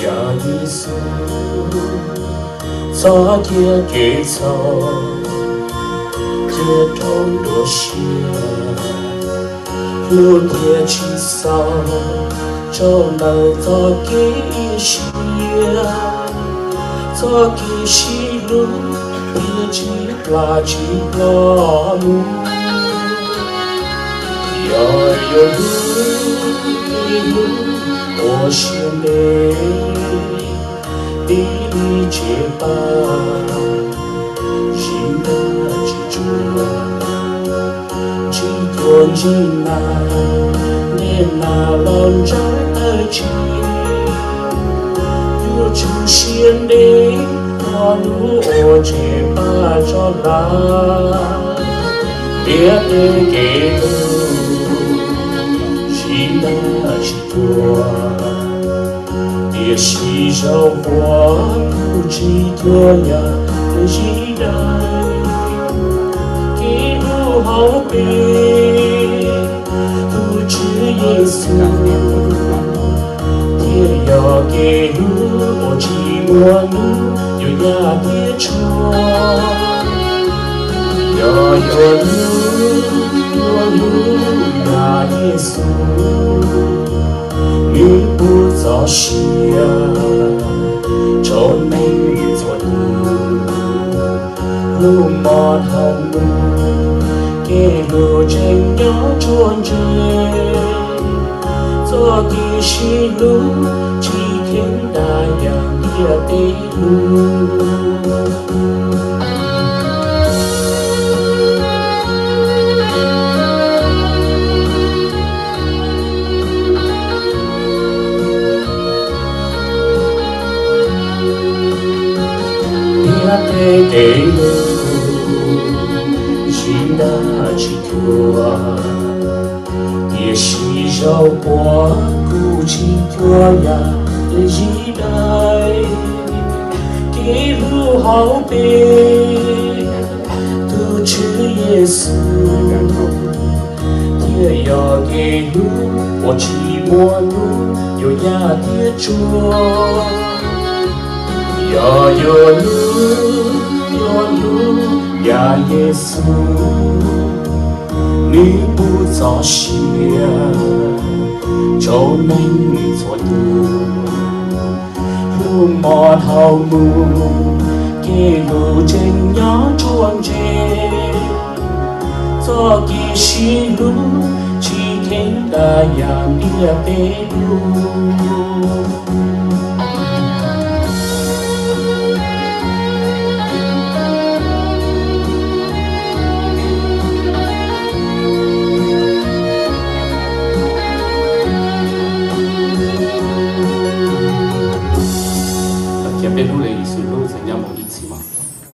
呀耶稣，早点给草，这种多些，路点去扫，就能早给些，早给些路，别去拉去拉路，有路。我心里比你洁白，心的记住，几多年来，你那lòng trái ở chi，有出现的花路我洁白着来，别的给路，心的记住。也吸收我不知多呀的期待，一路好悲，不知耶稣，也要给路，我寂寞路有呀的错，有路呀耶稣。你不早些，就没错路，路马头路，给路真要转折，做的是路，几天大洋也得路。给路，心的寄托，也吸收我不寄托呀的期待，给路好悲，都吃耶稣，也要给路，我寂寞路有呀的捉。有路呀耶稣，你不早些，就没错路，路马头路，给路真要转折，做的是路，几天大洋也得路。别路嘞。